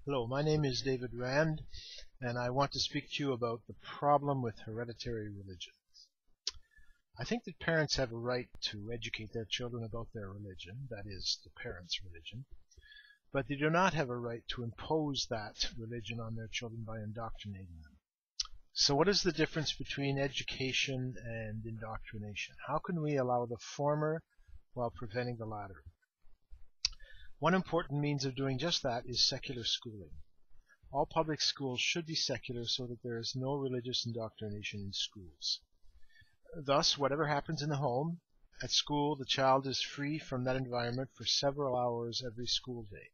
Hello, my name is David Rand, and I want to speak to you about the problem with hereditary religion. I think that parents have a right to educate their children about their religion, that is, the parents' religion, but they do not have a right to impose that religion on their children by indoctrinating them. So what is the difference between education and indoctrination? How can we allow the former while preventing the latter? One important means of doing just that is secular schooling. All public schools should be secular so that there is no religious indoctrination in schools. Thus, whatever happens in the home, at school the child is free from that environment for several hours every school day.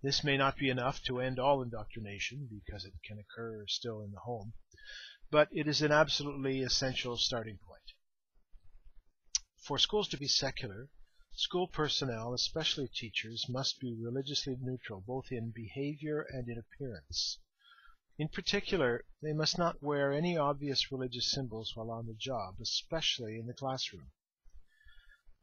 This may not be enough to end all indoctrination, because it can occur still in the home, but it is an absolutely essential starting point. For schools to be secular, school personnel, especially teachers, must be religiously neutral, both in behavior and in appearance. In particular, they must not wear any obvious religious symbols while on the job, especially in the classroom.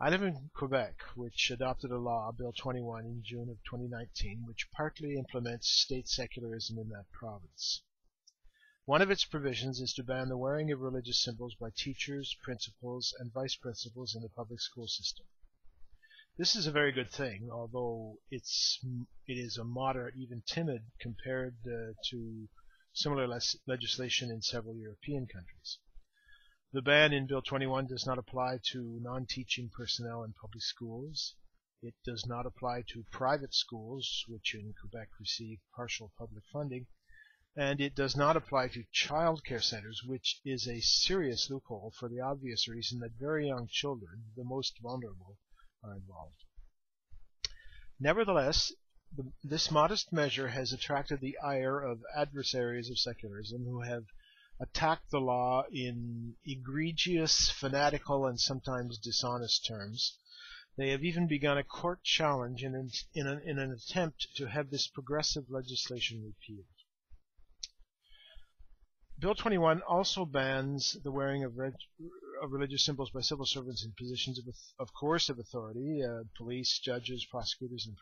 I live in Quebec, which adopted a law, Bill 21, in June of 2019, which partly implements state secularism in that province. One of its provisions is to ban the wearing of religious symbols by teachers, principals, and vice principals in the public school system. This is a very good thing, although it is a moderate, even timid, compared to similar legislation in several European countries. The ban in Bill 21 does not apply to non-teaching personnel in public schools. It does not apply to private schools, which in Quebec receive partial public funding, and it does not apply to child care centers, which is a serious loophole for the obvious reason that very young children, the most vulnerable, are involved. Nevertheless, this modest measure has attracted the ire of adversaries of secularism who have attacked the law in egregious, fanatical, and sometimes dishonest terms. They have even begun a court challenge in an attempt to have this progressive legislation repealed. Bill 21 also bans the wearing of religious symbols by civil servants in positions of coercive authority, police, judges, prosecutors, and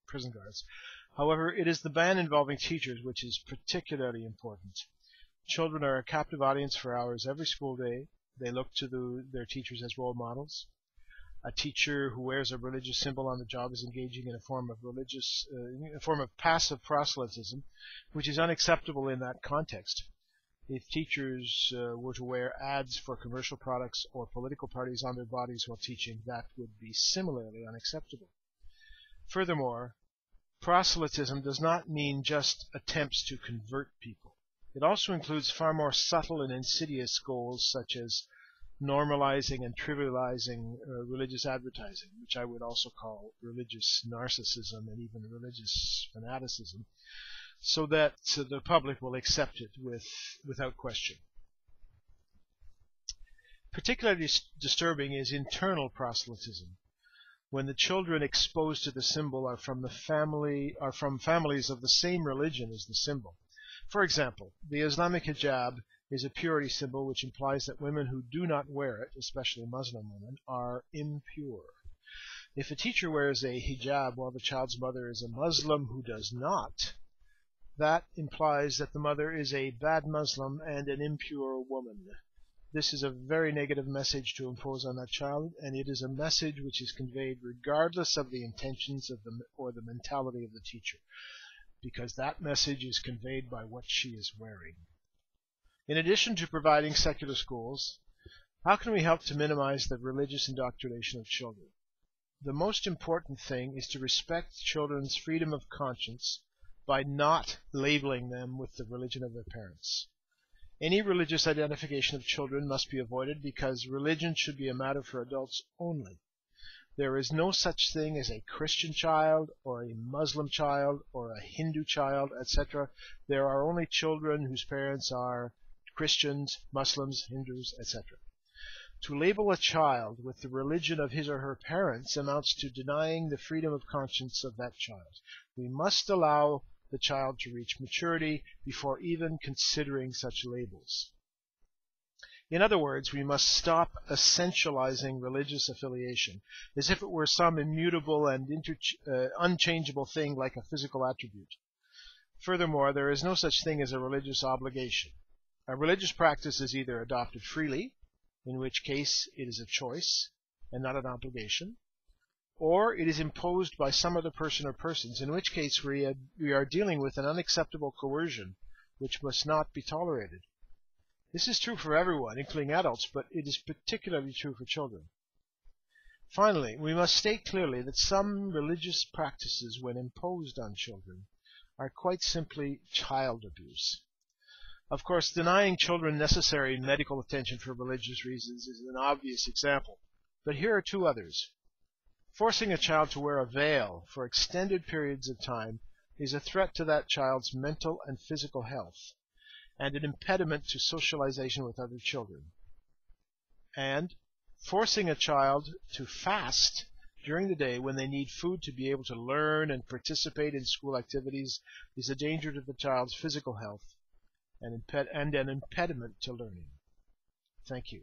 prison guards. However, it is the ban involving teachers which is particularly important. Children are a captive audience for hours every school day. They look to their teachers as role models. A teacher who wears a religious symbol on the job is engaging in a form of passive proselytism, which is unacceptable in that context. If teachers were to wear ads for commercial products or political parties on their bodies while teaching, that would be similarly unacceptable. Furthermore, proselytism does not mean just attempts to convert people. It also includes far more subtle and insidious goals, such as normalizing and trivializing religious advertising, which I would also call religious narcissism and even religious fanaticism, so that the public will accept it without question. Particularly disturbing is internal proselytism, when the children exposed to the symbol are from families of the same religion as the symbol. For example, the Islamic hijab is a purity symbol which implies that women who do not wear it, especially Muslim women, are impure. If a teacher wears a hijab while the child's mother is a Muslim who does not, that implies that the mother is a bad Muslim and an impure woman. This is a very negative message to impose on that child, and it is a message which is conveyed regardless of the intentions or the mentality of the teacher, because that message is conveyed by what she is wearing. In addition to providing secular schools, how can we help to minimize the religious indoctrination of children? The most important thing is to respect children's freedom of conscience by not labeling them with the religion of their parents. Any religious identification of children must be avoided because religion should be a matter for adults only. There is no such thing as a Christian child or a Muslim child or a Hindu child, etc. There are only children whose parents are Christians, Muslims, Hindus, etc. To label a child with the religion of his or her parents amounts to denying the freedom of conscience of that child. We must allow the child to reach maturity before even considering such labels. In other words, we must stop essentializing religious affiliation as if it were some immutable and unchangeable thing like a physical attribute. Furthermore, there is no such thing as a religious obligation. A religious practice is either adopted freely, in which case it is a choice and not an obligation, or it is imposed by some other person or persons, in which case we are dealing with an unacceptable coercion which must not be tolerated. This is true for everyone, including adults, but it is particularly true for children. Finally, we must state clearly that some religious practices, when imposed on children, are quite simply child abuse. Of course, denying children necessary medical attention for religious reasons is an obvious example, but here are two others. Forcing a child to wear a veil for extended periods of time is a threat to that child's mental and physical health, and an impediment to socialization with other children. And forcing a child to fast during the day when they need food to be able to learn and participate in school activities is a danger to the child's physical health and an impediment to learning. Thank you.